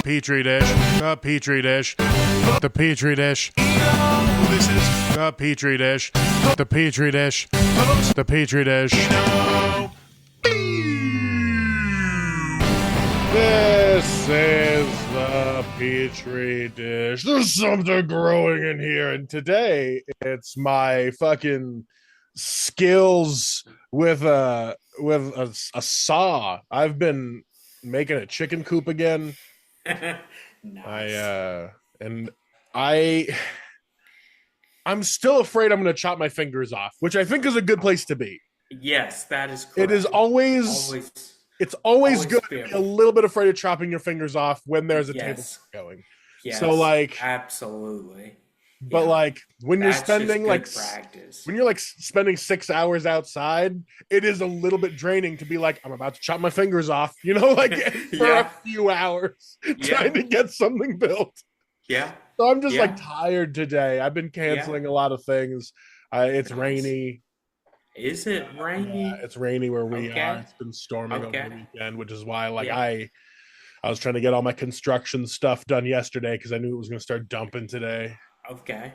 petri dish, a petri dish, the petri dish. This is The petri dish, the petri dish, the petri dish. This is the petri dish. There's something growing in here, and today it's my fucking skills with a saw. I've been making a chicken coop again. Nice. And I I'm still afraid I'm going to chop my fingers off, which I think is a good place to be. Yes, that is correct. It is Always, it's always good to fearful. be a little bit afraid of chopping your fingers off when there's a table Yes. going. Yes, So like, absolutely. but Yeah. like when you're That's just spending good like practice. when you're like spending 6 hours outside, it is a little bit draining to be like, I'm about to chop my fingers off, like for Yeah. a few hours Yeah. trying to get something built. Yeah. So I'm just Yeah. like tired today. I've been canceling a lot of things. It's Nice. rainy. Is it rainy? It's rainy where we Okay. are. It's been storming over Okay. the weekend, which is why Yeah. I was trying to get all my construction stuff done yesterday because I knew it was going to start dumping today. Okay.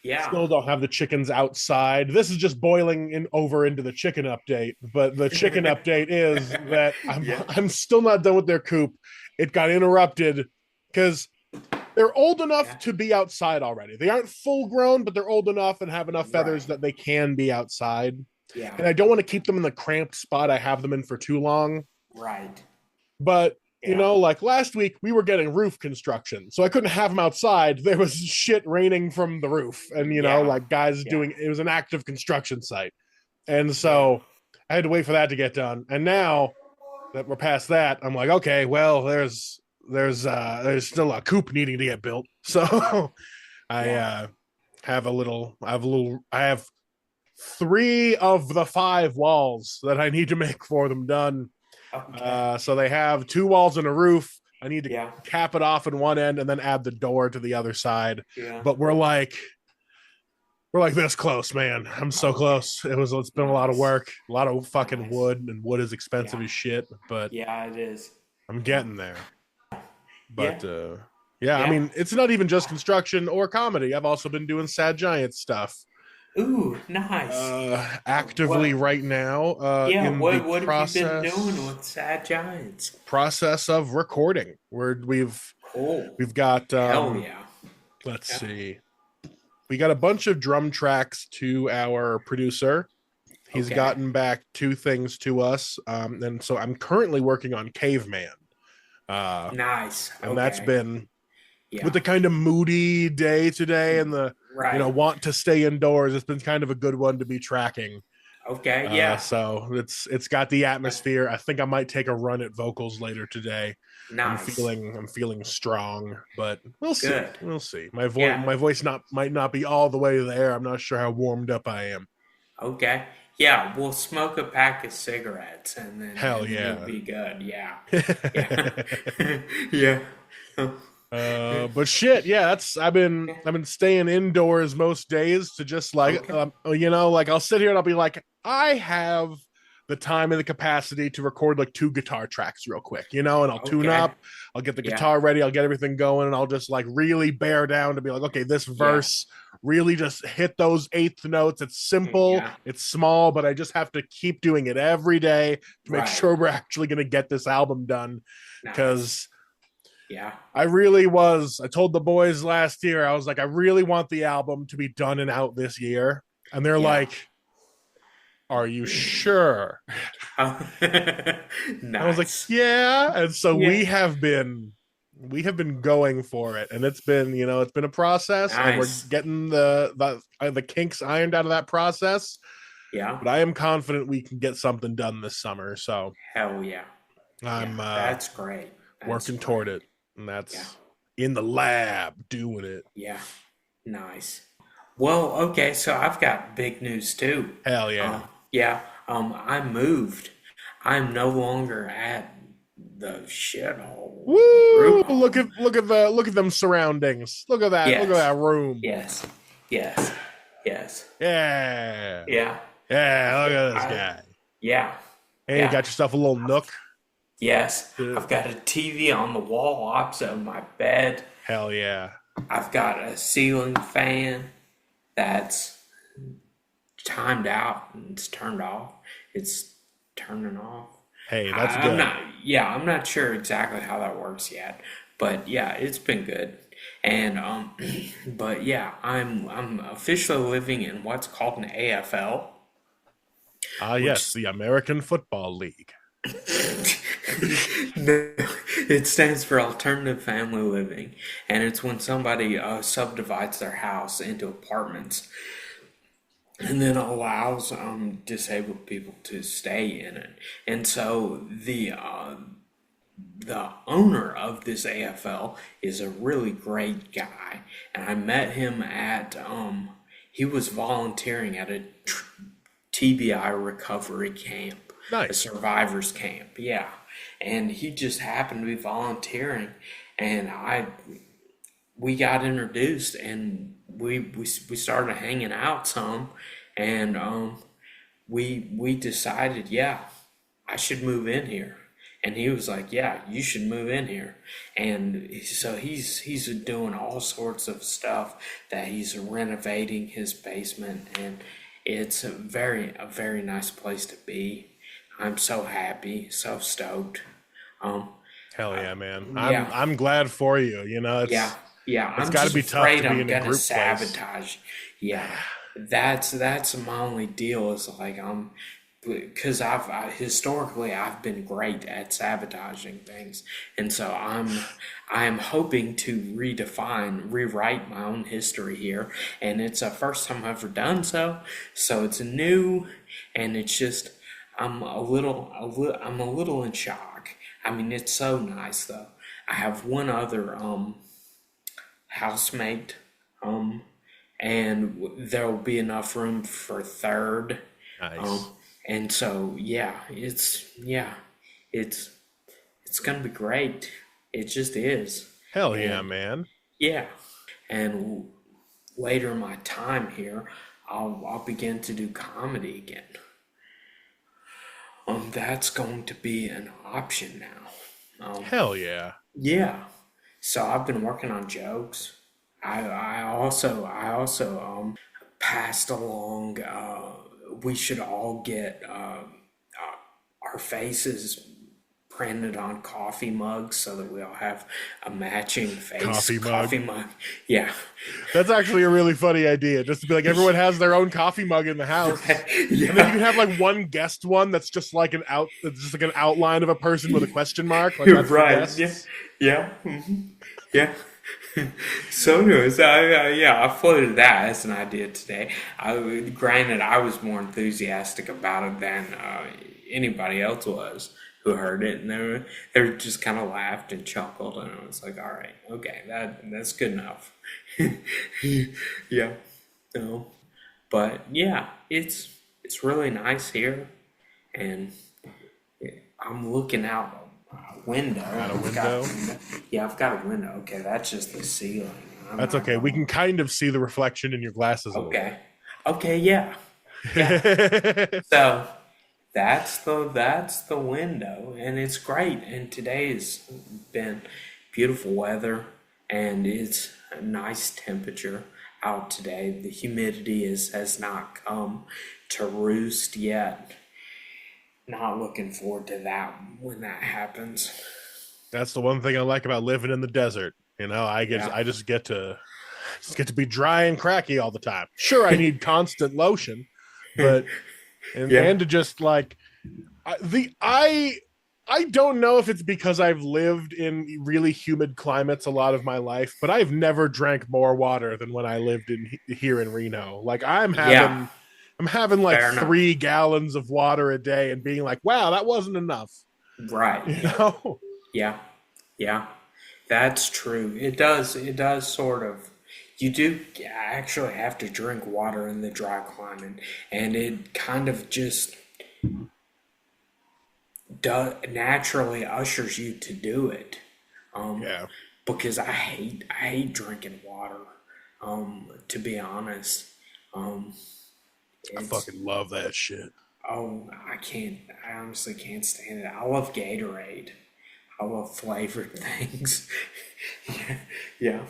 Yeah. Still don't have the chickens outside. This is just boiling over into the chicken update, but the chicken update is that I'm still not done with their coop. It got interrupted because they're old enough to be outside already. They aren't full grown, but they're old enough and have enough feathers that they can be outside. Yeah. And I don't want to keep them in the cramped spot I have them in for too long. Right. But like last week we were getting roof construction, so I couldn't have them outside. There was shit raining from the roof, and like guys doing it was an active construction site, and so I had to wait for that to get done. And now that we're past that, I'm like, okay, well, there's still a coop needing to get built, so I have 3 of the 5 walls that I need to make for them done. Okay. So they have 2 walls and a roof. I need to Yeah. cap it off in one end and then add the door to the other side. Yeah. But we're like this close, man. I'm so close. It's been a lot of work, a lot of fucking wood, and wood is expensive as shit. But Yeah, it is. I'm getting there. But Yeah. I mean, it's not even just construction or comedy. I've also been doing Sad Giant stuff. Ooh, nice. Actively right now. What have you been doing with Sad Giants? Process of recording, where we've got Hell yeah. Let's see. We got a bunch of drum tracks to our producer. He's gotten back 2 things to us, and so I'm currently working on Caveman. Nice. And that's been with the kind of moody day today and the want to stay indoors. It's been kind of a good one to be tracking. Okay, yeah. So it's got the atmosphere. I think I might take a run at vocals later today. Nice. I'm feeling strong, but we'll see. Good. We'll see. My voice might not be all the way there. I'm not sure how warmed up I am. Okay. Yeah, we'll smoke a pack of cigarettes and then it'll be good. Yeah. Yeah. But shit, I've been staying indoors most days to just like I'll sit here and I'll be like, I have the time and the capacity to record like 2 guitar tracks real quick, and I'll tune up, I'll get the guitar ready, I'll get everything going, and I'll just like really bear down to be like, okay, this verse really just hit those 8th notes. It's simple, it's small, but I just have to keep doing it every day to make sure we're actually going to get this album done. Because I told the boys last year, I was like, I really want the album to be done and out this year. And they're like, are you sure? Nice. I was like, yeah. And so we have been going for it, and it's been a process, and we're getting the kinks ironed out of that process. Yeah. But I am confident we can get something done this summer. So hell yeah. That's great. Working toward it. And that's in the lab doing it. Yeah. Nice. Well, okay, so I've got big news too. Hell yeah. I moved. I'm no longer at the shithole. Woo! Look at them surroundings. Look at that. Look at that room. Yes. Yeah. Yeah. Yeah, look at this guy. Yeah. Hey, you got yourself a little nook. Yes, Uh, I've got a TV on the wall opposite of my bed. Hell yeah. I've got a ceiling fan that's timed out and it's turned off. It's turning off. Hey, that's I'm good. not, yeah, I'm not sure exactly how that works yet, but yeah, it's been good. And but yeah, I'm officially living in what's called an AFL, Ah, yes, which the American Football League. it stands for alternative family living, and it's when somebody subdivides their house into apartments and then allows disabled people to stay in it. And so the owner of this AFL is a really great guy, and I met him at he was volunteering at a TBI recovery camp, a Nice. survivors camp. Yeah, and he just happened to be volunteering, and I we got introduced, and we started hanging out some, and we decided, yeah, I should move in here. And he was like, yeah, you should move in here. And so he's doing all sorts of stuff, that he's renovating his basement, and it's a very nice place to be. I'm so happy, so stoked. Um, Hell yeah, man. I'm yeah, I'm glad for you. yeah, yeah. It's I'm got to just be tough afraid to be I'm in a gonna group place. sabotage. Yeah, that's my only deal. Is like because historically I've been great at sabotaging things, and so I'm hoping to rewrite my own history here, and it's the first time I've ever done so. So it's new, and it's just I'm a little in shock. I mean, it's so nice though. I have one other housemate, um, and there will be enough room for a third. Um, Nice. and so yeah, it's it's gonna be great. It just is, Hell yeah, and man. yeah, and later in my time here, I'll begin to do comedy again. That's going to be an option now. Hell yeah. Yeah. So I've been working on jokes. I also passed along. We should all get our faces printed on coffee mugs so that we all have a matching face Coffee mug. coffee mug. Yeah. That's actually a really funny idea. Just to be like everyone has their own coffee mug in the house. And then you Yeah. can have like one guest one that's just like an outline of a person with a question mark. Like You're that's the right. Yeah. guests. Yeah. Yeah. So anyways, yeah, I floated that as an idea today. Granted, I was more enthusiastic about it than anybody else was who heard it, and they were just kind of laughed and chuckled, and I was like, all right, okay, that's good enough. Yeah, no, but yeah, it's really nice here, and I'm looking out a window. Got a I've got a window. window. Yeah, I've got a window. Okay, that's just the ceiling. I'm That's not okay. We going. can kind of see the reflection in your glasses a little Okay. Okay, yeah. Yeah. bit. So that's the window, and it's great. And today has been beautiful weather, and it's a nice temperature out today. The humidity has not come to roost yet. Not looking forward to that when that happens. That's the one thing I like about living in the desert. Yeah. I just get to be dry and cracky all the time. Sure, I need constant lotion, but Yeah. and to just like the I don't know if it's because I've lived in really humid climates a lot of my life, but I've never drank more water than when I lived in here in Reno. Like Yeah. I'm having like Fair enough. 3 gallons of water a day and being like, wow, that wasn't enough. Right. You Yeah. know? Yeah. Yeah. That's true. It does sort of. You do actually have to drink water in the dry climate, and it kind of just naturally ushers you to do it. Um, Yeah. because I hate drinking water. To be honest, I it's fucking love that shit. Oh, I can't. I honestly can't stand it. I love Gatorade. I love flavored things. Yeah, yeah,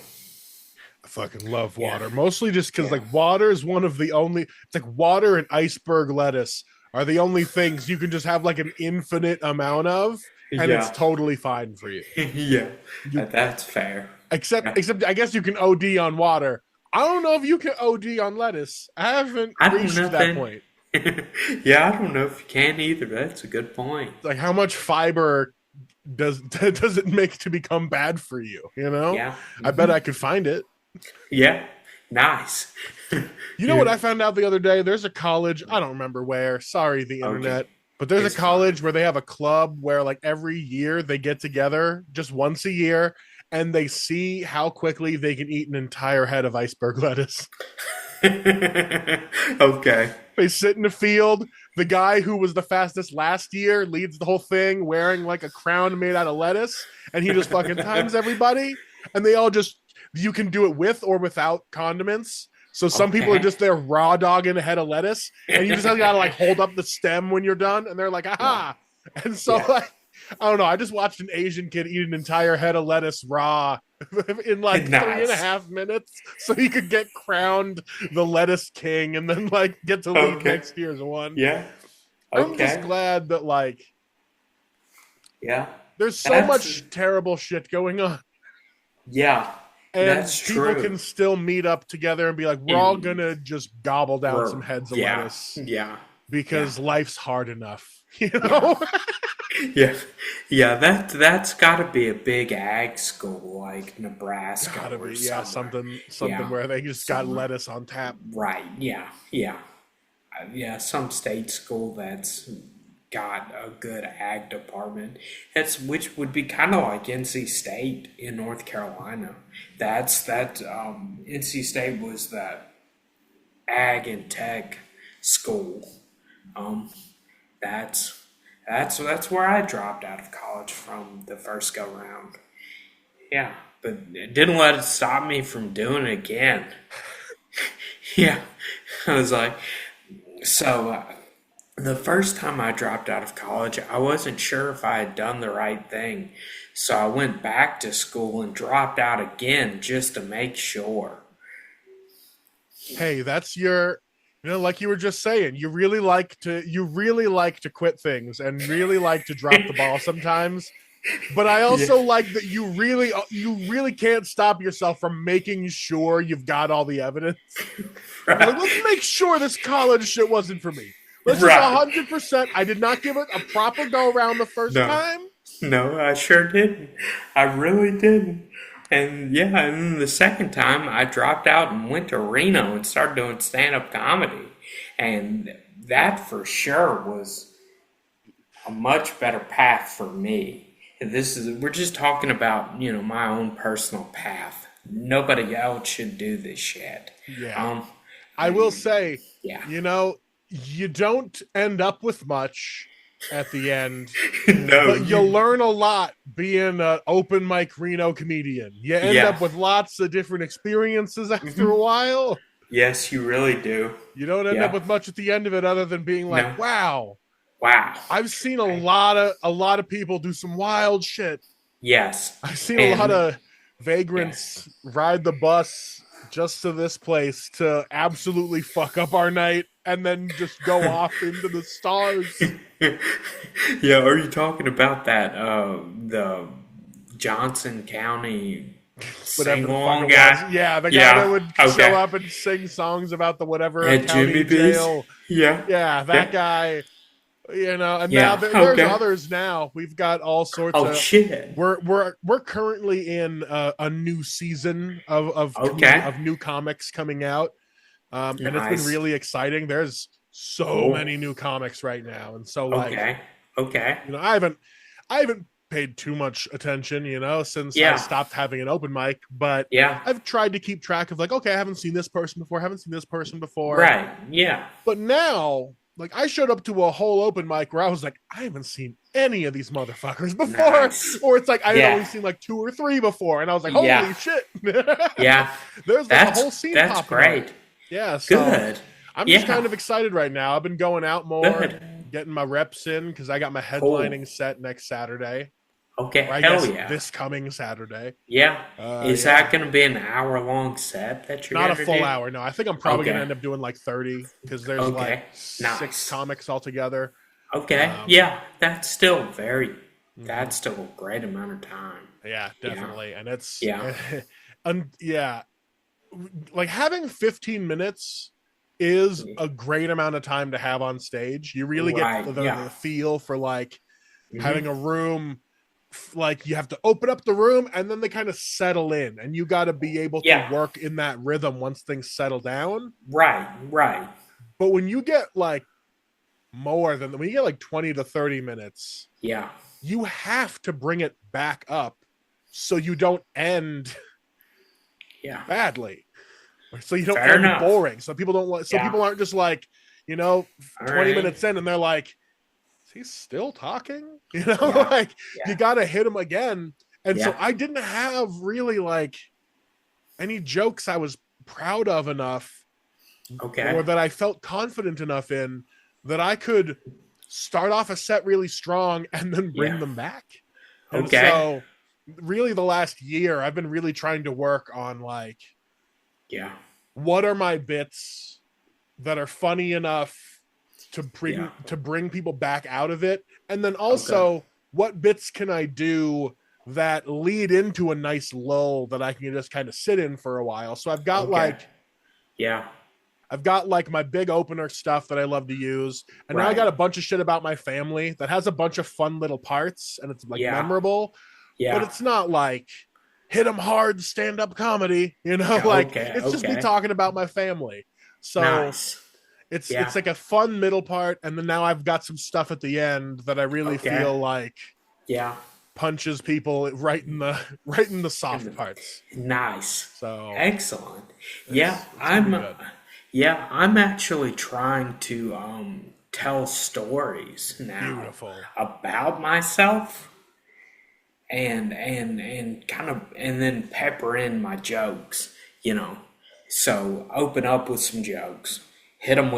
I fucking love yeah, water, mostly just because yeah, like water is one of the only. It's like water and iceberg lettuce are the only things you can just have like an infinite amount of, and it's yeah, totally fine for you. yeah. You That's fair. Yeah. except I guess you can OD on water. I don't know if you can OD on lettuce. I haven't I don't know reached that then. point. Yeah, I don't know if you can either. That's a good point. Like how much fiber does it make to become bad for you? You know, Yeah. I bet I could find it. Yeah. Nice. You know what Yeah. I found out the other day? There's a college, I don't remember where, sorry, the Okay. internet, but there's a It's fine. college where they have a club where, like, every year they get together just once a year and they see how quickly they can eat an entire head of iceberg lettuce. Okay. They sit in the field. The guy who was the fastest last year leads the whole thing wearing like a crown made out of lettuce, and he just fucking times everybody. And they all just, you can do it with or without condiments. So some people are Okay. just there raw dogging a head of lettuce, and you just gotta like hold up the stem when you're done, and they're like, Yeah. aha. And so Yeah. like, I don't know. I just watched an Asian kid eat an entire head of lettuce raw in like three and a Nice. half minutes, so he could get crowned the lettuce king and then like get to lead Okay. next year's one. Yeah. I'm just Okay. glad that like Yeah. there's so That's much terrible shit going on, yeah. and That's people can true. still meet up together and be like, we're all And gonna just gobble down we're some heads of yeah. lettuce Yeah. Yeah. because life's hard enough, you Yeah. know? Yeah, yeah, that's got to be a big ag school like Nebraska Gotta or be, yeah, somewhere. something Yeah, where they just got somewhere. lettuce on tap. Right. Yeah. Yeah. Yeah. Some state school that's got a good ag department. That's which would be kind of like NC State in North Carolina. That's that. NC State was that ag and tech school. Um, that's that's where I dropped out of college from the first go round. Yeah, but it didn't let it stop me from doing it again. Yeah, I was like, so the first time I dropped out of college, I wasn't sure if I had done the right thing. So I went back to school and dropped out again just to make sure. Hey, that's your, you know, like you were just saying, you really like to quit things and really like to drop the ball sometimes. But I Yeah. also like that you really can't stop yourself from making sure you've got all the evidence. You're like, Right. let's make sure this college shit wasn't for me. Let's just Right. 100%. I did not give it a proper go around the first No. time. No, I sure didn't. I really didn't. And yeah, and then the second time I dropped out and went to Reno and started doing stand up comedy. And that for sure was a much better path for me. We're just talking about, my own personal path. Nobody else should do this shit. Yeah. Um, I will say, yeah. you know, you don't end up with much at the end, No, but you'll learn a lot being an open mic Reno comedian. You end yeah. up with lots of different experiences after a Mhm. while. Yes, you really do. You don't end up Yeah. with much at the end of it other than being like, No. wow, Wow. I've seen a I, lot of people do some wild shit. yes. I've seen a lot And of yes. vagrants ride the bus just to this place to absolutely fuck up our night and then just go off into the stars. Yeah, are you talking about that the Johnson County sing Whatever the fuck along it was. guy? Yeah, the guy that Yeah. would show Okay. up and sing songs about the whatever At Jimmy county B's? jail. Yeah. Yeah, that Yeah. guy. And now Yeah. there's Okay. others. Now we've got all sorts Oh of. shit. We're currently in a new season Okay. of new comics coming out, and it's been Nice. really exciting. There's so Cool. many new comics right now, and so like Okay. Okay. I haven't paid too much attention, since I Yeah. stopped having an open mic, but Yeah. I've tried to keep track of like, okay, I haven't seen this person before, haven't seen this person before. Right. Yeah. But now, like, I showed up to a whole open mic where I was like, I haven't seen any of these motherfuckers before. Nice. Or it's like I had only Yeah. seen like two or three before, and I was like, holy Yeah. shit. Yeah. There's like a That's whole scene that's popping up. great. Yeah, so Good. I'm just kind Yeah. of excited right now. I've been going out more, Good. getting my reps in because I got my Cool. headlining set next Saturday, Okay. or I Hell guess yeah. this coming Saturday. Yeah. Is Yeah, that going to be an hour long set that you're not a going to full do? hour. No, I think I'm probably gonna Okay. end up doing like 30 because there's like Okay. 6 Nice. comics altogether. Okay. Um, Yeah. mhm. That's still a great amount of time. Yeah, Yeah. definitely, and it's Yeah. and yeah, like having 15 minutes is a great amount of time to have on stage. You really get Right. Yeah. the feel for like having Hmm. a room, like you have to open up the room and then they kind of settle in and you got to be able to Yeah. work in that rhythm once things settle down. Right. Right. But when you get like when you get like 20 to 30 minutes, Yeah. you have to bring it back up so you don't end Yeah. badly, so you don't Fair end enough. boring, so people don't so Yeah. people aren't just like, you know, All 20 right. minutes in and they're like, is he still talking? You know, Yeah. like you Yeah. gotta hit him again. And so Yeah. I didn't have really like any jokes I was proud of enough Okay. or that I felt confident enough in that I could start off a set really strong and then bring Yeah. them back. And Okay. so really the last year I've been really trying to work on like, Yeah. what are my bits that are funny enough Yeah. to bring people back out of it, and then Okay. also what bits can I do that lead into a nice lull that I can just kind of sit in for a while. So Okay. Yeah. I've got like my big opener stuff that I love to use, and now I got Right. a bunch of shit about my family that has a bunch of fun little parts and it's like Yeah. memorable, but Yeah. it's not like hit them hard stand up comedy, you know, Yeah. like Okay. it's just me Okay. talking about my family. So Nice. it's Yeah. like a fun middle part, and then now I've got some stuff at the end that I really Okay. feel like Yeah. punches people right in the soft parts. Nice. So Excellent. Yeah, it's gonna be good. I'm actually trying to tell stories now Beautiful. about myself and kind of and then pepper in my jokes, you know. So open up with some jokes. Hit them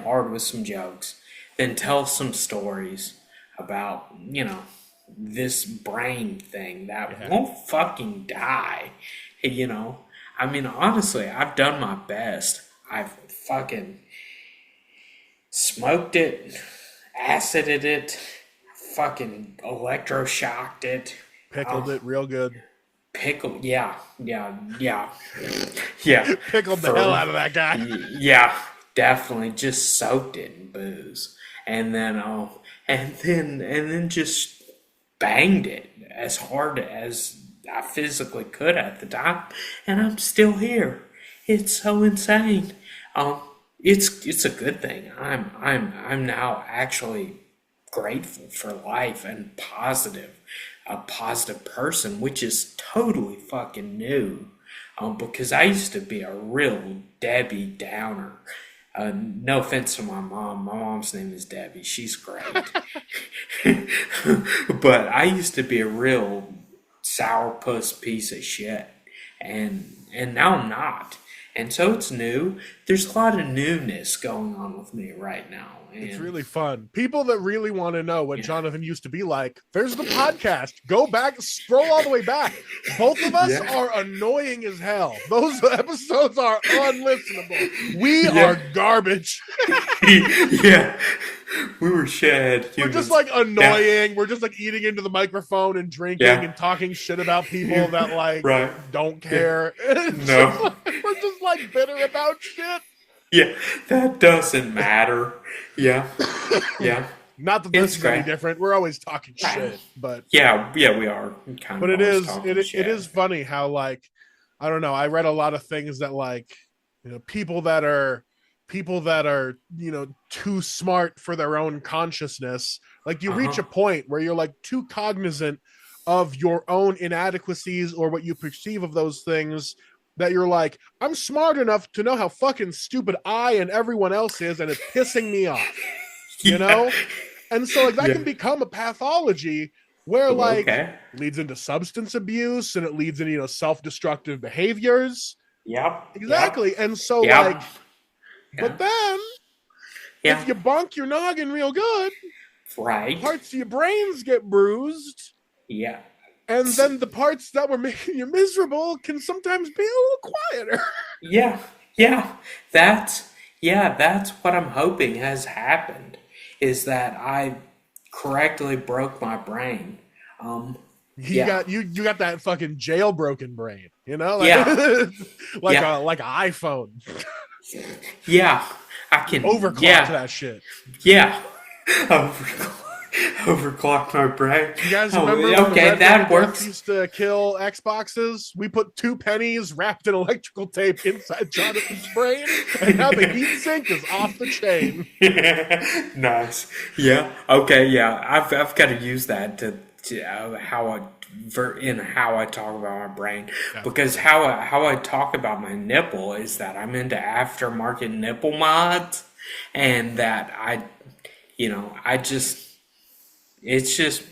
hard with some jokes. Then tell some stories about, you know, this brain thing that Yeah. won't fucking die. You know, I mean, honestly, I've done my best. I've fucking smoked it, acided it, fucking electroshocked it, Pickled it real good. pickled. Yeah, yeah. Pickled the hell For out of that guy. yeah, definitely just soaked it in booze, and then and then just banged it as hard as I physically could at the time, and I'm still here. It's so insane. Um, it's a good thing. I'm now actually grateful for life and a positive person, which is totally fucking new. Because I used to be a real Debbie Downer. No offense to my mom. My mom's name is Debbie. She's great. But I used to be a real sourpuss piece of shit. And now I'm not. And so it's new. There's a lot of newness going on with me right now. It's And really fun. People that really want to know what yeah. Jonathan used to be like, there's the podcast. Go back, scroll all the way back. Both of us Yeah. are annoying as hell. Those episodes are unlistenable. We Yeah. are garbage. Yeah. We were shed We're humans. just like Yeah. annoying. We're just like eating into the microphone and drinking Yeah. and talking shit about people that like Right. don't care. No. We're just like bitter about shit. Yeah. That doesn't matter. Yeah. Yeah. Not that It's this is any great. different. We're always talking shit, but Yeah, we are kind but of always talking it shit. is funny how like I don't know. I read a lot of things that like, you know, people that are you know too smart for their own consciousness, like you reach Uh-huh. a point where you're like too cognizant of your own inadequacies or what you perceive of those things, that you're like, I'm smart enough to know how fucking stupid I and everyone else is, and it's pissing me off, you know. And so like that Yeah. can become a pathology where Oh, like okay. leads into substance abuse and it leads into, you know, self-destructive behaviors. Yep. Exactly. And so Yep. like Yeah. But then, if Yeah. you bonk your noggin real good, Right. parts of your brains get bruised, Yeah. and then the parts that were making you miserable can sometimes be a little quieter. Yeah, yeah, that's that's what I'm hoping has happened is that I correctly broke my brain. Um, yeah, You got that fucking jailbroken brain, like yeah, like yeah, a iPhone. yeah. I You can, overclocked that shit. yeah. Overclock my brain. You guys Oh, remember when the okay, Red Ring of that Death works. used to kill Xboxes? We put 2 pennies wrapped in electrical tape inside Jonathan's brain, and now the heat sink is off the chain. Nice. Yeah. Okay. Yeah. I've got to use that to how I talk about my brain because Definitely. how I talk about my nipple is that I'm into aftermarket nipple mods and that I just it's just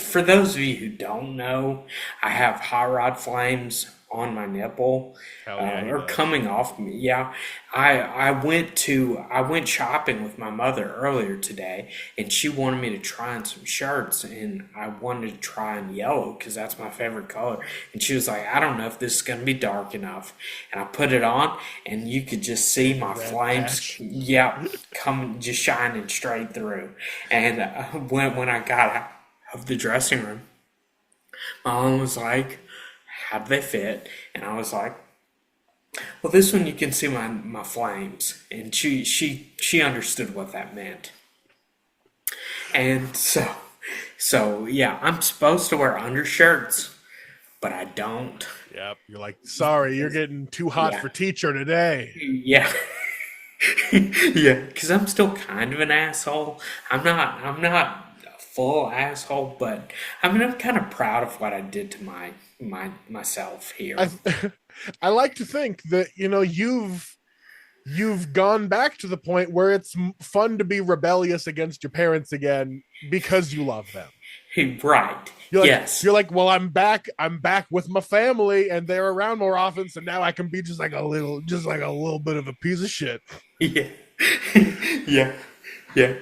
for those of you who don't know, I have hot rod flames on my nipple, Hell yeah, he or does. coming off me. Yeah, I went shopping with my mother earlier today, and she wanted me to try on some shirts, and I wanted to try on yellow because that's my favorite color. And she was like, "I don't know if this is gonna be dark enough," and I put it on, and you could just see The my red flames. patch. Yeah, coming just shining straight through. And when I got out of the dressing room, my mom was like, "How do they fit?" And I was like, "Well, this one you can see my flames." And she understood what that meant. And so yeah, I'm supposed to wear undershirts, but I don't. Yep. You're like, sorry, you're getting too hot Yeah, for teacher today. yeah. Yeah, because I'm still kind of an asshole. I'm not a full asshole, but I'm kind of proud of what I did to myself here. I I like to think that you've gone back to the point where it's fun to be rebellious against your parents again because you love them. Right. You're like you're Yes. like, well, I'm back with my family and they're around more often, so now I can be just like a little bit of a piece of shit. Yeah. Yeah. Yeah.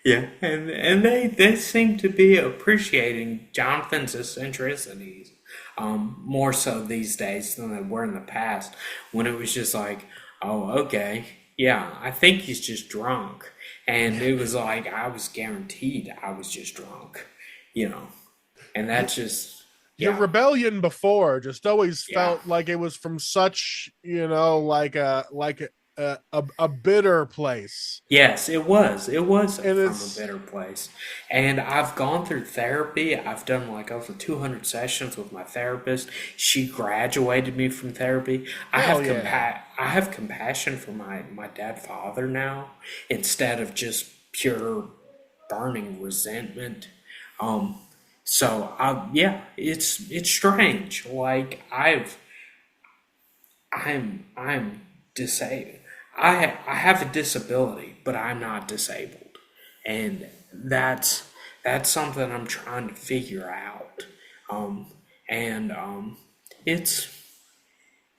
Yeah. And they seem to be appreciating Jonathan's eccentricities more so these days than they were in the past when it was just like, oh, okay, yeah, I think he's just drunk. And it was like I was guaranteed I was just drunk, you know. And Your, that's just your yeah, rebellion before just always yeah. felt like it was from such, like a bitter place. Yes, it was. It was And from a it's better place. And I've gone through therapy. I've done like over 200 sessions with my therapist. She graduated me from therapy. hell yeah. I have compassion for my dad father now instead of just pure burning resentment. Um yeah, it's strange. Like I'm disabled. I have a disability, but I'm not disabled, and that's something I'm trying to figure out. Um, and it's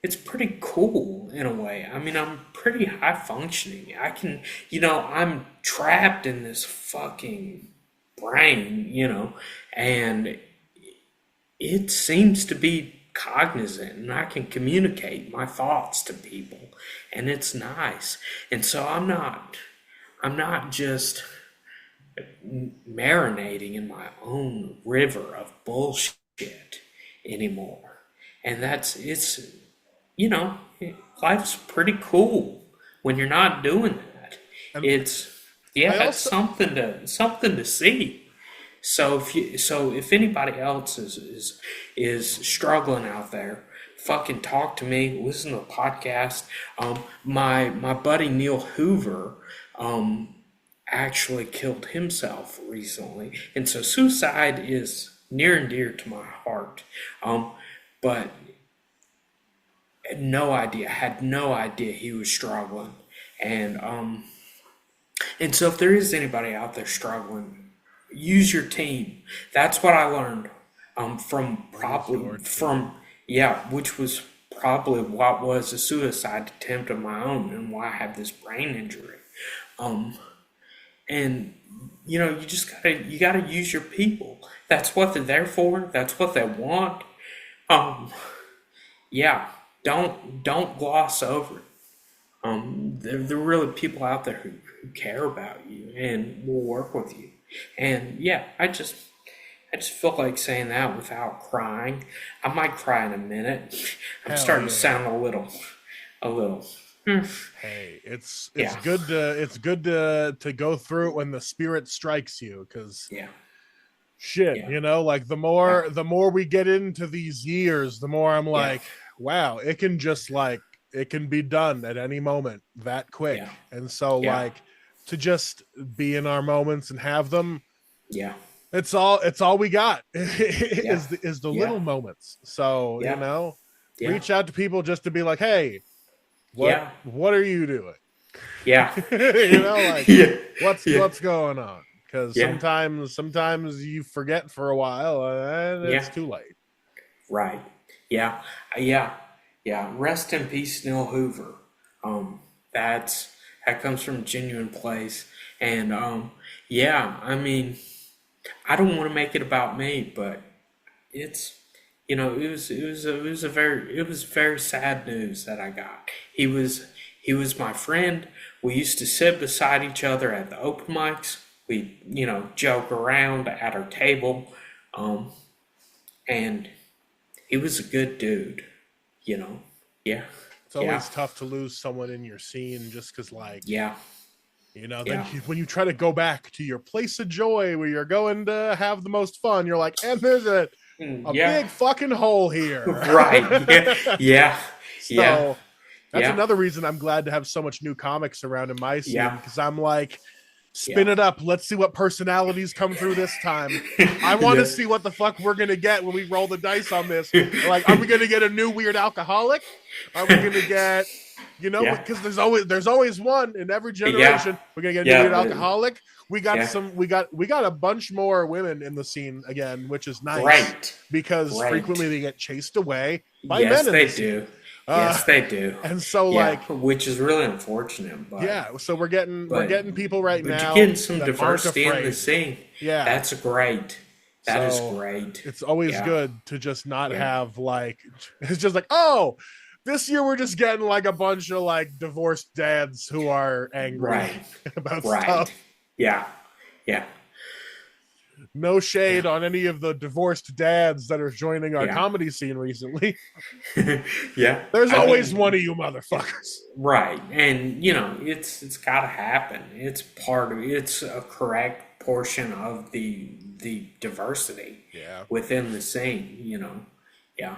it's pretty cool in a way. I mean, I'm pretty high functioning. I'm trapped in this fucking brain, and it seems to be cognizant and I can communicate my thoughts to people and it's nice. And so I'm not just marinating in my own river of bullshit anymore. And you know, life's pretty cool when you're not doing that. And It's I yeah, it's also something to see. So if anybody else is struggling out there, fucking talk to me. Listen to the podcast. My buddy Neil Hoover actually killed himself recently, and so suicide is near and dear to my heart. But had no idea he was struggling, and so if there is anybody out there struggling, use your team. That's what I learned from use probably your from team. yeah, which was probably what was a suicide attempt of my own and why I have this brain injury. Um, and you gotta use your people. That's what they're there for. That's what they want. Um, yeah, don't gloss over it. There are really people out there who care about you and will work with you. And yeah, I just feel like saying that without crying. I might cry in a minute. I'm Hell starting to yeah. sound a little. Hey, it's Yeah, good to go through it when the spirit strikes you, because yeah, shit, yeah, like yeah, the more we get into these years, the more I'm yeah, like, wow, it can just like it can be done at any moment that quick. yeah, And so yeah, like to just be in our moments and have them, yeah, it's all we got yeah, is the yeah, little moments. So, yeah, yeah, reach out to people just to be like, hey, what yeah, what are you doing? yeah, Like yeah, yeah, what's going on? Because yeah, sometimes you forget for a while, and it's yeah. too late. Right. Yeah. Yeah. Yeah. Rest in peace, Neil Hoover. Um, that comes from a genuine place, and yeah. I mean, I don't want to make it about me, but it's it was very sad news that I got. He was my friend. We used to sit beside each other at the open mics. We joke around at our table, um, and he was a good dude, you know. Yeah, It's yeah, always tough to lose someone in your scene just because, like, yeah, then yeah, when you try to go back to your place of joy where you're going to have the most fun, you're like, and there's a yeah. big fucking hole here. Right. Yeah, yeah, yeah, So that's yeah, another reason I'm glad to have so much new comics around in my scene, yeah, because I'm like, spin yeah, it up. Let's see what personalities come through this time. I want to yeah, see what the fuck we're gonna get when we roll the dice on this. Like, are we gonna get a new weird alcoholic? Are we gonna get, yeah, because there's always one in every yeah, generation. We're gonna get a new weird yeah, alcoholic. yeah. We got a bunch more women in the scene again, which is nice Great, because great. frequently they get chased away by men Yes, in they the scene. do. Uh, Yes, they do. and so Yeah, like, which is really unfortunate, yeah, so we're getting but people right you're now getting some that aren't diversity in the afraid. scene. Yeah. That's great. That is So great. it's always Yeah, good to just not yeah. have like it's just like, oh, this year we're just getting like a bunch of like divorced dads who are angry Right, about right. stuff. Yeah, yeah, No yeah, shade on any of the divorced dads that are joining our yeah. comedy scene recently. Yeah. There's I always one mean, of you motherfuckers. right, and it's got to happen. It's part of it's a correct portion of the diversity Yeah. within the scene. Yeah,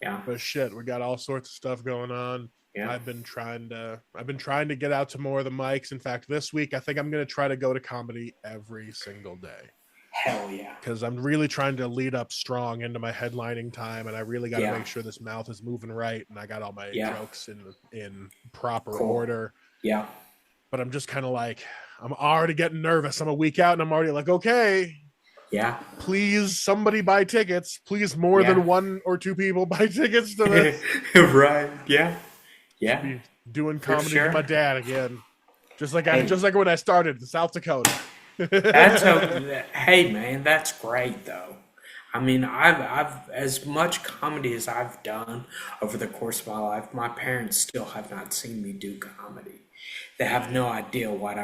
yeah, But shit, we got all sorts of stuff going on. yeah. I've been trying to get out to more of the mics. In fact, this week I think I'm gonna try to go to comedy every single day, Hell yeah, because I'm really trying to lead up strong into my headlining time, and I really got to yeah, make sure this mouth is moving right, and I got all my yeah. jokes in proper Cool. order. Yeah, But I'm just kind of like, I'm already getting nervous. I'm a week out, and I'm already like, okay, yeah, please somebody buy tickets. Please, more yeah. than one or two people buy tickets to this. Right. Yeah, Just yeah. be doing For comedy to my sure. dad again, Hey, just like when I started in South Dakota. that's a hey man, that's great though. I mean, I've as much comedy as I've done over the course of my life. My parents still have not seen me do comedy. They have no idea what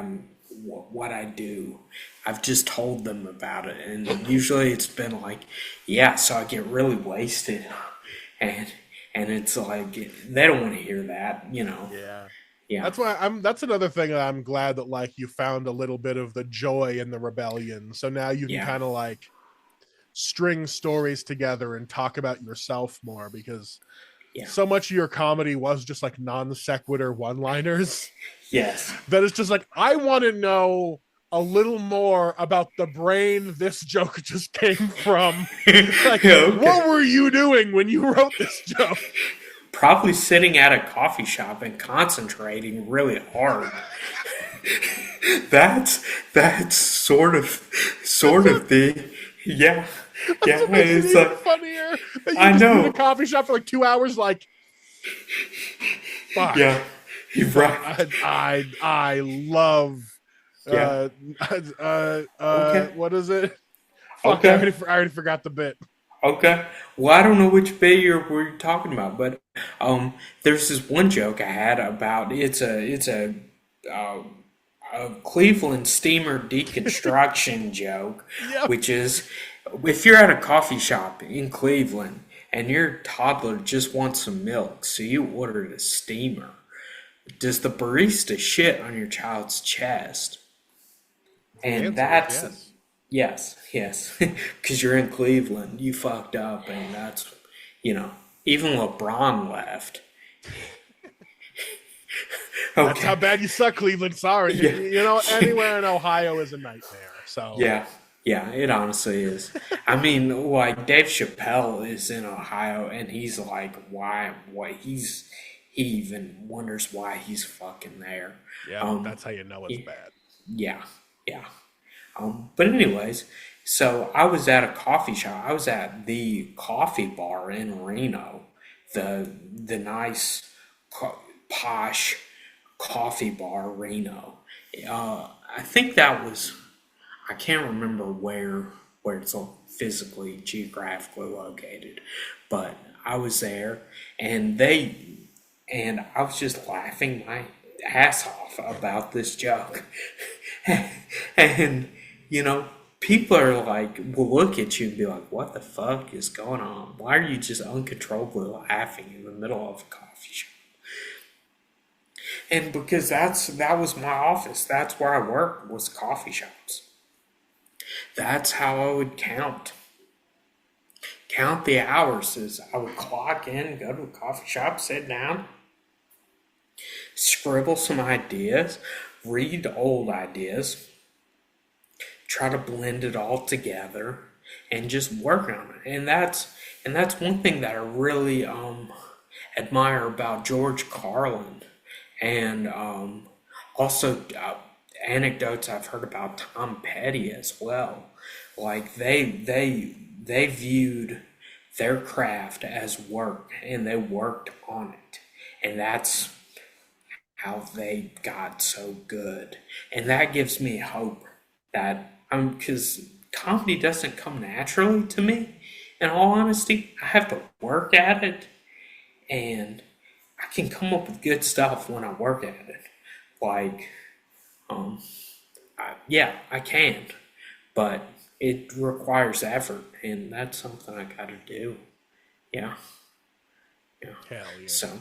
I do. I've just told them about it, and usually it's been like, yeah. So I get really wasted, and it's like they don't want to hear that. Yeah. Yeah, That's another thing that I'm glad that like you found a little bit of the joy in the rebellion. So now you can yeah, kind of like string stories together and talk about yourself more, because yeah. so much of your comedy was just like non sequitur one liners Yes. that it's just like, I want to know a little more about the brain this joke just came from. Like, Okay. what were you doing when you wrote this joke? Probably sitting at a coffee shop and concentrating really hard. That's That's sort what, of the yeah, that's yeah. what makes it It's even like funnier that you I just be in a know, coffee shop for like 2 hours, like Fuck. Yeah, you're Fuck. right. I love Yeah. uh Okay. what is it? Fuck, Okay. I already forgot the bit. Okay. Well, I don't know which bit we're talking about, but there's this one joke I had about uh, a Cleveland steamer deconstruction joke, Yep. which is if you're at a coffee shop in Cleveland and your toddler just wants some milk, so you ordered a steamer. Does the barista shit on your child's chest? The And answer is that's yes. yes, yes, because you're in Cleveland, you fucked up, and that's even LeBron left. That's how Okay, bad you suck, Cleveland. Sorry. yeah, Anywhere in Ohio is a nightmare. So yeah, yeah. It honestly is. I mean, like Dave Chappelle is in Ohio, and he's like, why? Why he even wonders why he's fucking there. yep, Um, that's how you know it's y- bad. yeah, yeah. But anyways, so I was at a coffee shop. I was at the coffee bar in Reno, the nice posh coffee bar Reno. I think that was I can't remember where it's all physically geographically located, but I was there and I was just laughing my ass off about this joke. And you know, people are like will look at you and be like, what the fuck is going on? Why are you just uncontrollably laughing in the middle of a coffee shop? And because that was my office. That's where I worked was coffee shops. That's how I would count the hours is I would clock in, go to a coffee shop, sit down, scribble some ideas, read old ideas, try to blend it all together, and just work on it. And that's one thing that I really admire about George Carlin, and also anecdotes I've heard about Tom Petty as well. Like they viewed their craft as work, and they worked on it, and that's how they got so good. And that gives me hope that because comedy doesn't come naturally to me. In all honesty, I have to work at it, and I can come up with good stuff when I work at it. Like, um, yeah, I can, but it requires effort, and that's something I got to do. Yeah, yeah. Hell yeah. So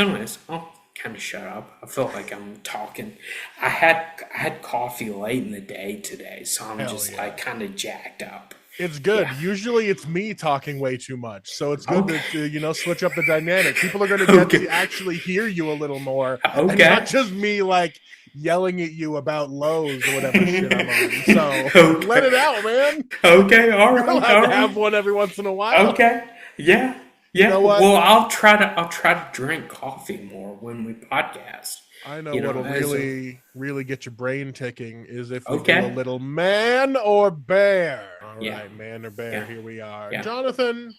anyways, I'll kind of shut up. I feel like I'm talking. I had coffee late in the day today, so I'm Hell just yeah. like kind of jacked up. It's good. Yeah. Usually it's me talking way too much. So it's good Okay. to switch up the dynamic. People are going to get to Okay. actually hear you a little more and not Okay. just me like yelling at you about lows or whatever shit I'm on. So let Okay. it out, man. Okay. All You're right. allowed All to have right. one every once in a while. Okay. Yeah. You know Yeah. what? Well, I'll try to drink coffee more when we podcast. I know You know, what'll as a really get your brain ticking is if we do a okay. little man or bear. All Yeah. right, man or bear, Yeah. here we are. Yeah. Jonathan,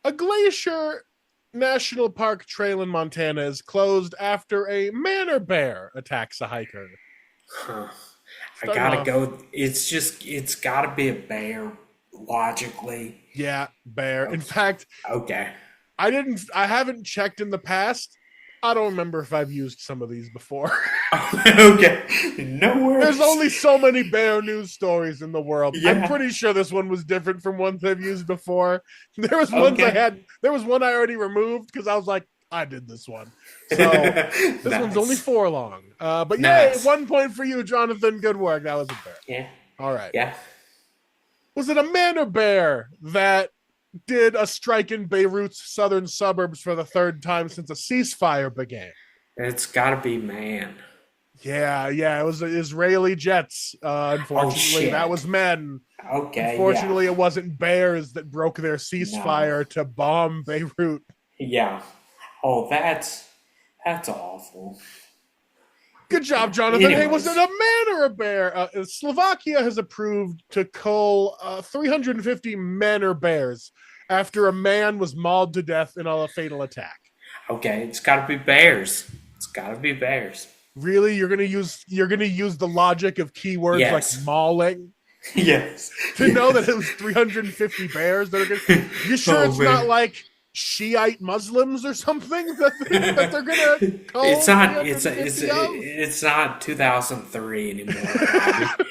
a glacier national park trail in Montana is closed after a manor bear attacks a hiker. Huh. I Starting gotta off, go. It's gotta be a bear, logically. yeah, bear. In Okay. fact, Okay. I haven't checked in the past. I don't remember if I've used some of these before. Okay. No There's worries. only so many bear news stories in the world. I'm Yeah. pretty sure this one was different from ones I've used before. Okay. There was one I already removed because I was like, I did this one. So this one's only Nice. 4 long. But yay, Nice. 1 point for you, Jonathan. Good work. That was a bear. Yeah. All right. Yeah. Was it a man or bear that did a strike in Beirut's southern suburbs for the 3rd time since a ceasefire began? It's gotta be man. Yeah, it was the Israeli jets. Oh Unfortunately, that shit. was men. Okay. Yeah. Unfortunately, it wasn't bears that broke their No. ceasefire to bomb Beirut. Yeah. Oh, that's awful. Good job, Yeah. Jonathan. Hey, was it Anyways. a man or a bear? Slovakia has approved to cull 350 men or bears after a man was mauled to death in a fatal attack. Okay, it's got to be bears. It's got to be bears. Really, you're gonna use the logic of keywords like Yes. mauling Yes. to know that Yes. it was 350 bears that are gonna. You sure Oh it's not man. like Shiite Muslims or something that they're gonna It's call not. It's 350 of? it's not 2003 anymore, Bobby.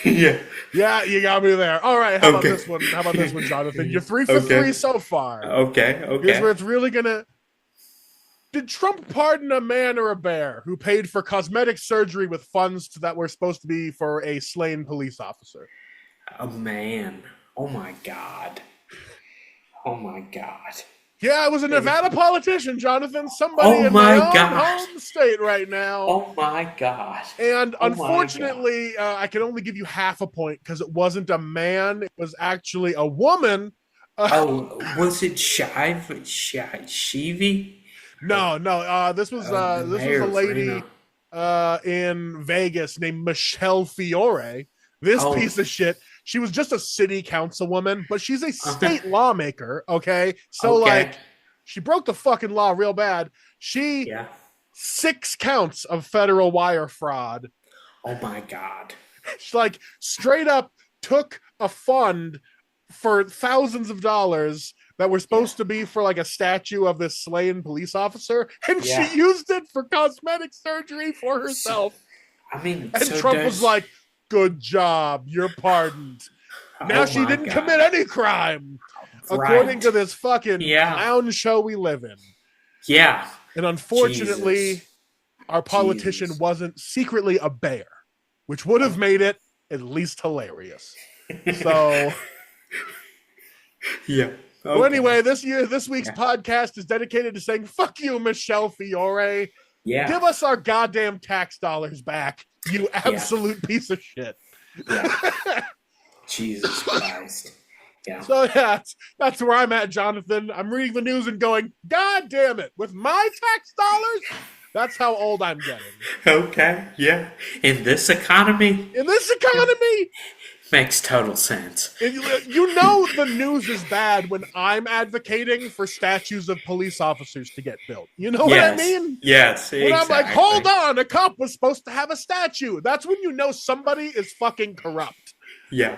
Yeah. Yeah, you got me there. All right, how about Okay. this one? How about this one, Jonathan? You're three for three Okay. so far. Okay. Here's where Okay. it's really gonna. Did Trump pardon a man or a bear who paid for cosmetic surgery with funds that were supposed to be for a slain police officer? Oh man. Oh my God. Oh my God. Yeah, I was a Nevada politician, Jonathan. Somebody Oh in my my own God. home state right now. Oh my God. And Oh my God. unfortunately, I can only give you half a point because it wasn't a man. It was actually a woman. Uh, Oh, was it Shivi? no. The This was mayor a of Reno. lady in Vegas named Michelle Fiore. This Oh, piece of shit. She was just a city councilwoman, but she's a state lawmaker. Okay, so okay. like, she broke the fucking law real bad. She Yeah. 6 counts of federal wire fraud. Oh my God. She like straight up took a fund for thousands of dollars that were Yeah. supposed to be for like a statue of this slain police officer, and she Yeah. used it for cosmetic surgery for So, herself. I mean, And so Trump was does. like, "Good job, you're pardoned." Now Oh she my didn't commit God. any crime, according to Right. this fucking Yeah. clown show we live in. Yeah. And Jesus. unfortunately, our politician Jesus. wasn't secretly a bear, which would have made it at least hilarious. So, Yeah. so Okay. anyway, this week's Yeah. podcast is dedicated to saying, "Fuck you, Michelle Fiore. Yeah. Give us our goddamn tax dollars back, you Yeah. absolute piece of shit." Yeah. Jesus Christ. Yeah. So yeah, that's where I'm at, Jonathan. I'm reading the news and going, "God damn it, with my tax dollars?" That's how old I'm getting. Okay. Yeah. In this economy, In this economy, makes total sense. you know the news is bad when I'm advocating for statues of police officers to get built. You know what I Yes. mean? Yes. When I'm like, hold Exactly. on, a cop was supposed to have a statue. That's when you know somebody is fucking corrupt. Yeah.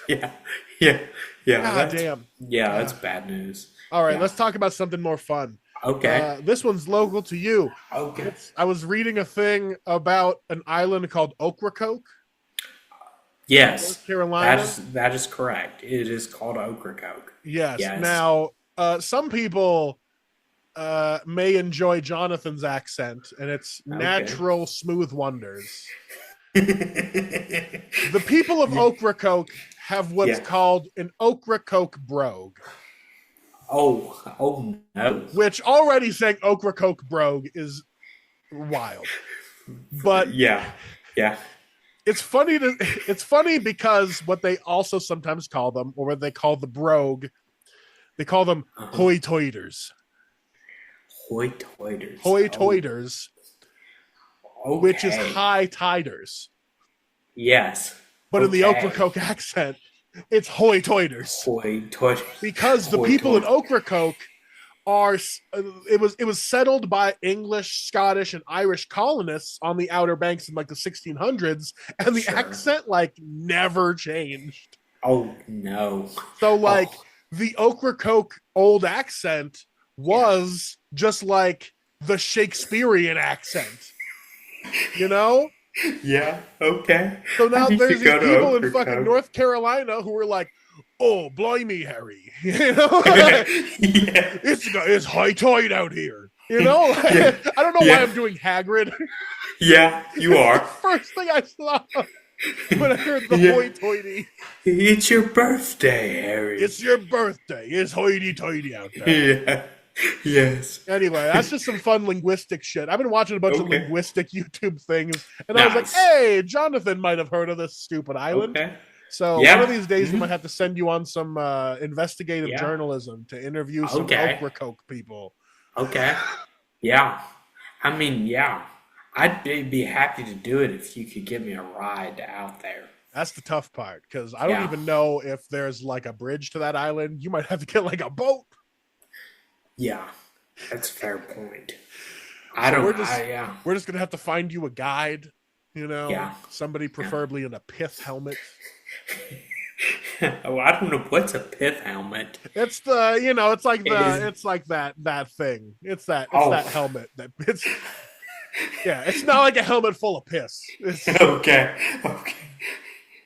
Yeah. Yeah. Yeah. God damn. Yeah. That's bad news. All right, Yeah. let's talk about something more fun. Okay. This one's local to you. Okay. I was reading a thing about an island called Ocracoke, Yes. North Carolina. That is correct. It is called Ocracoke. Yes. Yes. Now, some people may enjoy Jonathan's accent and its Okay. natural smooth wonders. The people of Ocracoke have what's Yeah. called an Ocracoke brogue, Oh. Oh no. which already saying Ocracoke brogue is wild. But Yeah. Yeah. it's funny because what they also sometimes call them, or what they call the brogue, they call them hoitoiders. Hoitoiders. Hoitoiders, Oh, which is okay. high tiders. Yes. But in the Okay. Ocracoke accent, it's hoitoiders. Hoitoiders. Because the people in Hoitoiders. Ocracoke are it was settled by English, Scottish, and Irish colonists on the Outer Banks in like the 1600s, and the Sure. accent like never changed. Oh no. So like Oh, the Ocracoke old accent was just like the Shakespearean accent, you know? yeah. Okay. So now I need there's to these go to people in fucking Ocracoke. North Carolina who are like, "Oh, blimey, Harry," you know? Yeah. It's high tide out here. You know, Yeah. I don't know why Yeah. I'm doing Hagrid. Yeah. You It's the are. first thing I saw when I heard the Yeah. hoity-toity. It's your birthday, Harry. It's your birthday. It's hoity-toity out there. Yeah. Yes. Anyway, that's just some fun linguistic shit. I've been watching a bunch of Okay. linguistic YouTube things, and I was like, Nice. "Hey, Jonathan might have heard of this stupid island." Okay. So Yeah. one of these days, we Mhm. might have to send you on some investigative Yeah. journalism to interview some Okay. Ocracoke people. Okay. Yeah. I mean, yeah. I'd be happy to do it if you could give me a ride out there. That's the tough part, because I don't Yeah. even know if there's like a bridge to that island. You might have to get like a boat. Yeah. That's a fair point. I So don't. we're I just Yeah. we're just gonna have to find you a guide, Yeah. somebody Yeah. preferably in a pith helmet. Oh, I don't know what's a pith helmet. It's the it's like Is that thing. It's that Oh, helmet that it's yeah. It's not like a helmet full of piss. It's okay, okay,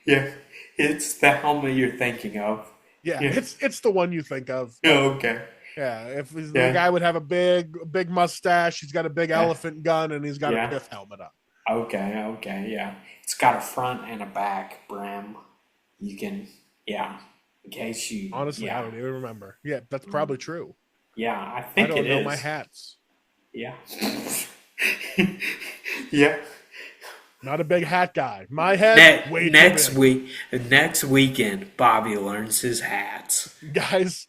yeah. It's the helmet you're thinking of. yeah. Yeah. It's the one you think of. Okay. Yeah, if the Yeah. guy would have a big mustache, he's got a big Yeah. elephant gun, and he's got a Yeah. pith helmet on. Okay. Okay. Yeah. It's got a front and a back brim. You can. Yeah. In case you. Honestly, I Yeah. don't even remember. Yeah, that's probably true. Yeah. I I think it don't know my is. hats. Yeah. Yeah. Not a big hat guy. My head, way too big. Next weekend, Bobby learns his hats. Guys,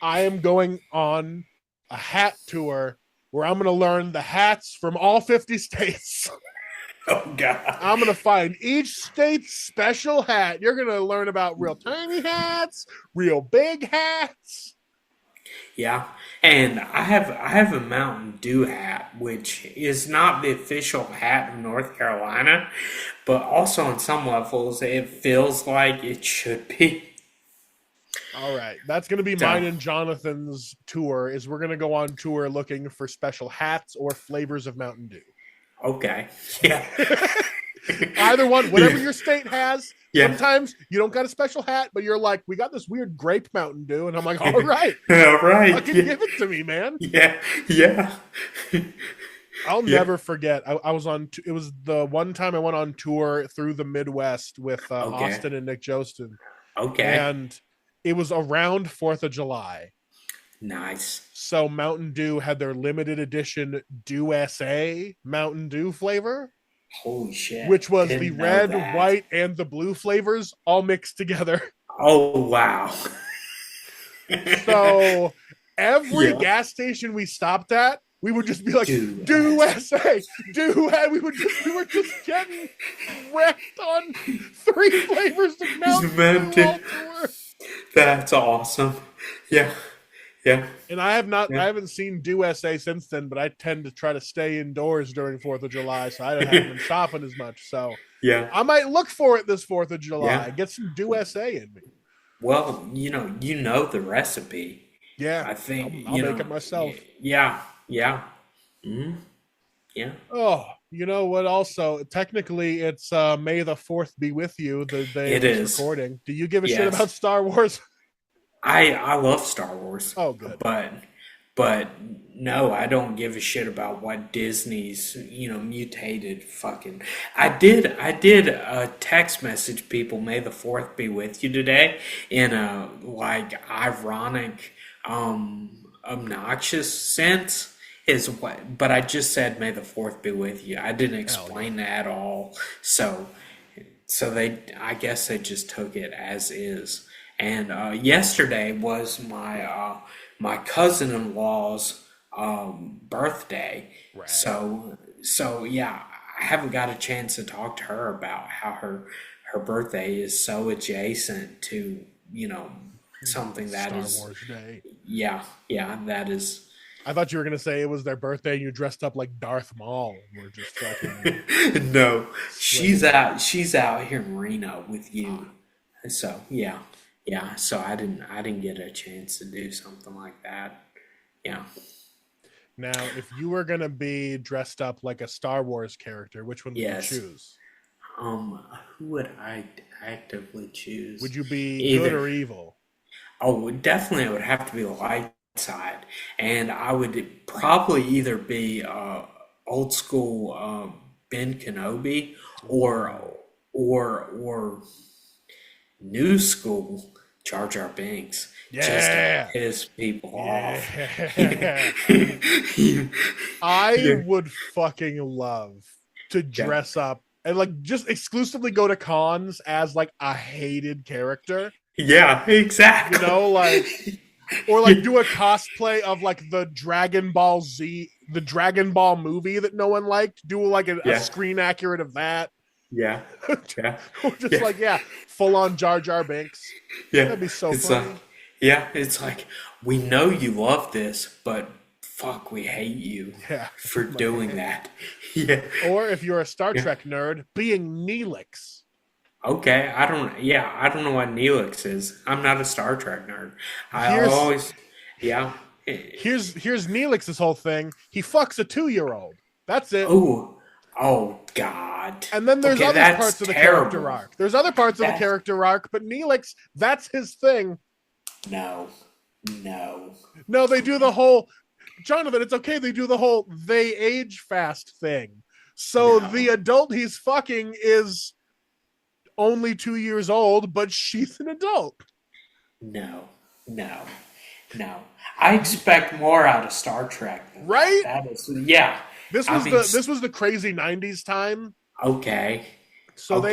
I am going on a hat tour where I'm going to learn the hats from all 50 states. Oh God. I'm going to find each state's special hat. You're going to learn about real tiny hats, real big hats. Yeah, and I have a Mountain Dew hat, which is not the official hat of North Carolina, but also on some levels it feels like it should be. All right. That's going to be So mine and Jonathan's tour is we're going to go on tour looking for special hats or flavors of Mountain Dew. okay, yeah, Either one, whatever yeah, your state has. yeah. Sometimes you don't got a special hat, but you're like, we got this weird grape Mountain Dew. And I'm like, all right, All right, fucking yeah, give it to me, man. yeah, yeah, I'll yeah. never forget. I was on, it was the one time I went on tour through the Midwest with Okay, Austin and Nick Jostin. okay, And it was around 4th of July. nice. So Mountain Dew had their limited edition Dew SA Mountain Dew flavor, Holy shit, which was the didn't know red, that. white, and the blue flavors all mixed together. Oh wow. So every Yeah, gas station we stopped at, we would just be like, dude. "Do SA, do," and we were just getting wrecked on 3 flavors of Mountain Dew all tour. That's awesome. Yeah, yeah, And yeah, I haven't seen Do SA since then, but I tend to try to stay indoors during 4th of July, so I haven't been shopping as much. So yeah, I might look for it this 4th of July. yeah. Get some Do SA in me. Well, you know the recipe. Yeah, I think I'll make it myself. Yeah, yeah, mm, yeah. Oh, you know what? Also, technically, it's May the 4th be with you, the day of It this is. recording. Do you give a shit about Yes, Star Wars? I love Star Wars, Oh, good. but no, I don't give a shit about what Disney's mutated fucking. I did text message people. May the fourth be with you today in a like ironic, obnoxious sense. Is what, but I just said May the fourth be with you. I didn't Hell yeah. explain that at all. So I guess they just took it as is. And yesterday was my cousin-in-law's birthday. Rad. So yeah, I haven't got a chance to talk to her about how her birthday is so adjacent to something that Star is, Wars Day. yeah, that is. I thought you were going to say it was their birthday and you dressed up like Darth Maul. We're just fucking No, slinging. she's out here in Reno with Ah. you. So yeah, yeah. So I didn't get a chance to do something like that. Yeah. Now, if you were going to be dressed up like a Star Wars character, which one would you Yes. choose? Who would I actively Would choose? you be good Either. or evil? Oh, definitely it would have to be the light side, and I would probably either be old school Ben Kenobi or Ooh. or new school Jar Jar Binks, just to Yeah. piss people off. Yeah. Yeah, I would fucking love to yeah, dress up and like just exclusively go to cons as like a hated character, yeah, exactly. like or like Yeah, do a cosplay of like the Dragon Ball movie that no one liked, do like a yeah, screen accurate of that. yeah, yeah, Or just yeah. like, yeah, full on Jar Jar Binks. Yeah, That'd be so it's like, funny. yeah, it's like we know you love this, but fuck, we hate you Yeah. for Like, doing that. Yeah. or if you're a Star Yeah. Trek nerd, being Neelix. Okay, I don't know what Neelix is. I'm not a Star Trek nerd. I Here's always, yeah. here's Neelix's whole thing. He fucks a 2-year-old. That's it. Oh, oh God. And then there's Okay, other that's parts of the character terrible. arc. There's other parts of the That, character arc, but Neelix, that's his thing. no, no, No, they do the whole Jonathan, it's okay. They do the whole they age fast thing. So no, the adult he's fucking is only 2 years old, but she's an adult. no, no, no. I expect more out of Star Trek than that. Right? That is, yeah. This I was mean, the crazy 90s time. okay, So okay,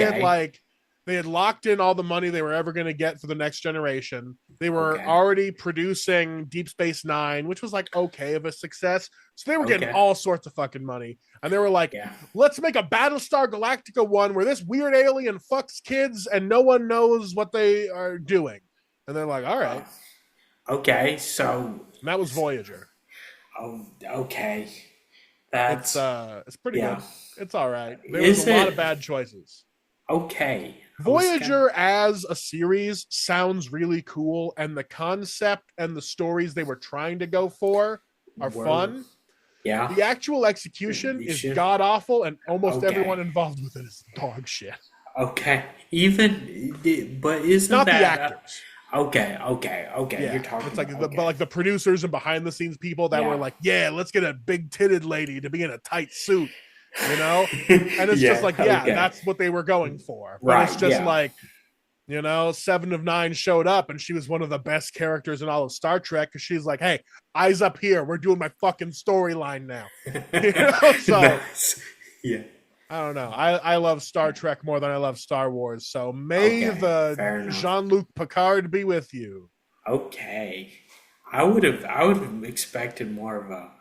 they had locked in all the money they were ever going to get for the next generation. They were okay, already producing Deep Space Nine, which was like okay of a success. So they were getting okay, all sorts of fucking money. And they were like, yeah, let's make a Battlestar Galactica one where this weird alien fucks kids and no one knows what they are doing. And they're like, all uh, right. okay. So, And that was Voyager. oh, okay, It's pretty yeah. good. It's all right. There was Is a lot of it bad choices. okay? I was kind Voyager as a series sounds really cool, and the concept and the stories they were trying to go for are of were, fun. yeah. The actual execution You is should. god awful, and almost everyone Okay. involved with it is dog shit. Okay. But isn't Not the that actors. okay? Okay. Okay. You're Yeah, talking it's like about but okay. like the producers and behind the scenes people that were Yeah. like, yeah, let's get a big titted lady to be in a tight suit, you know. And it's just Yeah. like, yeah, Okay. that's what they were going for, but it's Right. just Yeah. like, you know, Seven of Nine showed up and she was one of the best characters in all of Star Trek because she's like, hey, eyes up here. We're doing my fucking storyline now. You know, so Nice. Yeah. I don't know. I love Star Trek more than I love Star Wars. So may Okay. the Fair enough. Jean-Luc Picard be with you. Okay. I would have expected more of a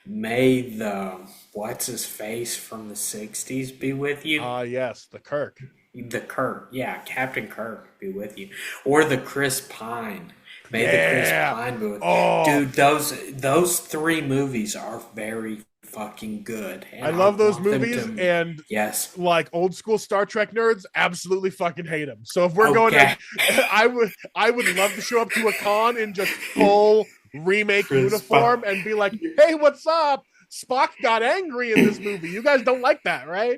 may the what's his face from the '60s be with you. Yes, the Kirk. The Kirk, yeah, Captain Kirk be with you, or the Chris Pine. May the Chris Yeah. Pine be with you. Oh, Dude. Those three movies are very fucking good, I and I love those want them movies, to. and Yes. like old school Star Trek nerds absolutely fucking hate them. So if we're going to, Okay. I would love to show up to a con in just full remake Chris uniform Pine. and be like, hey, what's up? Spock got angry in this movie. You guys don't like that, right?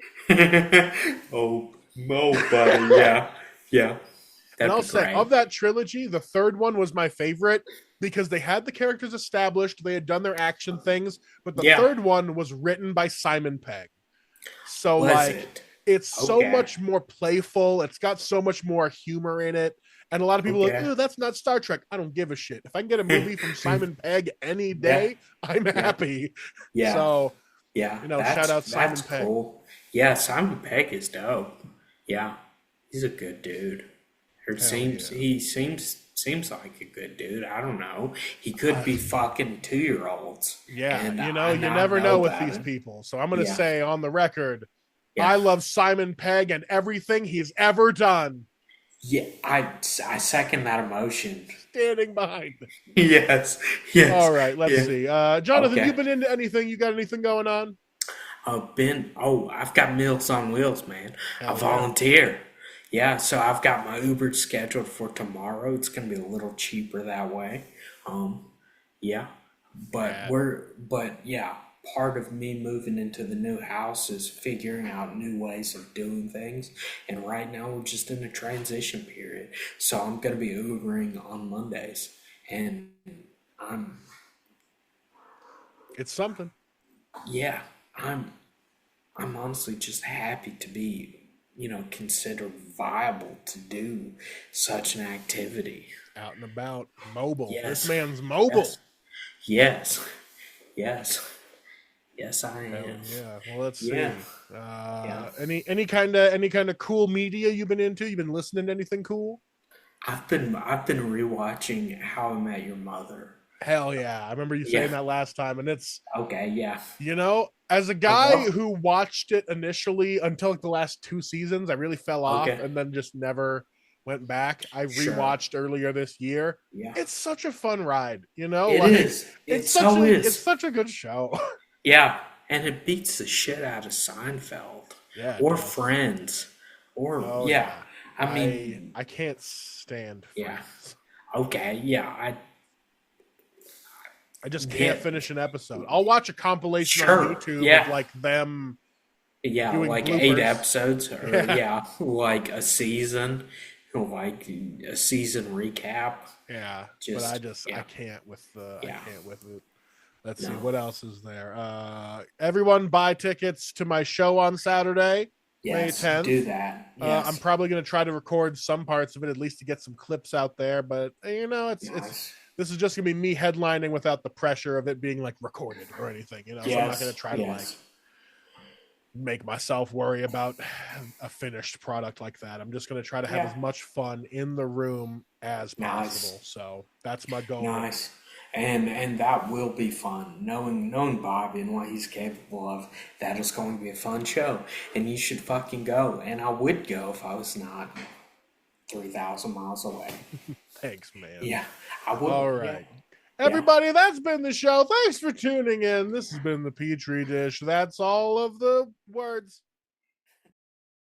Oh, buddy, yeah, yeah, And that'd I'll be say, great. of that trilogy, the third one was my favorite because they had the characters established, they had done their action things, but the Yeah, third one was written by Simon Pegg. So, was like, it? it's so Okay, much more playful, it's got so much more humor in it. And a lot of people are like, okay, oh, that's not Star Trek. I don't give a shit. If I can get a movie from Simon Pegg any yeah, day, I'm yeah, happy. yeah. So, Yeah, you know, shout out Simon that's Pegg. cool. Yeah, Simon Pegg is dope. Yeah, he's a good dude. Hell yeah. He seems like a good dude. I don't know. He could Uh, be fucking 2-year-olds, yeah, and you know, I you not never know know with about these it. people. So I'm going to Yeah, say on the record, yeah, I love Simon Pegg and everything he's ever done. yeah. I second that emotion. Standing behind it. Yes, All yes, right, let's yeah. see. Jonathan, you Okay. been into anything? You got anything going on? I've got Meals on Wheels, man. I Hell yeah. volunteer. Yeah, so I've got my Uber scheduled for tomorrow. It's gonna be a little cheaper that way. Um, yeah, Rad. but yeah, part of me moving into the new house is figuring out new ways of doing things. And right now we're just in a transition period. So I'm gonna be Ubering on Mondays, and I'm It's something. yeah, I'm honestly just happy to be, considered viable to do such an activity. Out and about, mobile. This Yes, man's mobile. yes, yes, yes, yes, I Hell am. yeah. Well, let's Yeah, see. yeah. Any kind of cool media you've been into? You've been listening to anything cool? I've been rewatching How I Met Your Mother. Hell yeah. I remember you saying Yeah. that last time, and it's, Okay. Yeah. you know, as a I guy love. who watched it initially until like the last two seasons, I really fell off Okay. and then just never went back. I Sure. rewatched earlier this year. Yeah. It's such a fun ride, you know. It Like is. It so it's is. such a good show. Yeah. And it beats the shit out of Seinfeld Yeah, it or does. Friends or, Oh yeah. yeah, I mean, I can't stand yeah. Friends. Okay. Yeah. I, I just can't yeah. finish an episode. I'll watch a compilation on Sure. YouTube of Yeah. like them Yeah. doing Like eight bloopers. episodes or, Yeah, yeah. Like a season, like a season recap. yeah. But Just, I yeah. can't with the I Yeah. can't with it. Let's see No. what else is there. Everyone buy tickets to my show on Saturday, May Yes. 10th. Do that. I'm Yes. probably going to try to record some parts of it, at least to get some clips out there. But it's Nice. this is just going to be me headlining without the pressure of it being like recorded or anything. So I'm not going to Yes. try to like Yes. make myself worry about a finished product like that. I'm just going to try to have Yeah. as much fun in the room as Nice. possible. So that's my goal. Nice. And that will be fun. Knowing Bobby and what he's capable of, that is going to be a fun show. And you should fucking go. And I would go if I was not 3,000 miles away. Thanks, man. Yeah, I would. All Yeah. right. Yeah. Everybody, that's been the show. Thanks for tuning in. This has been the Petri Dish. That's all of the words.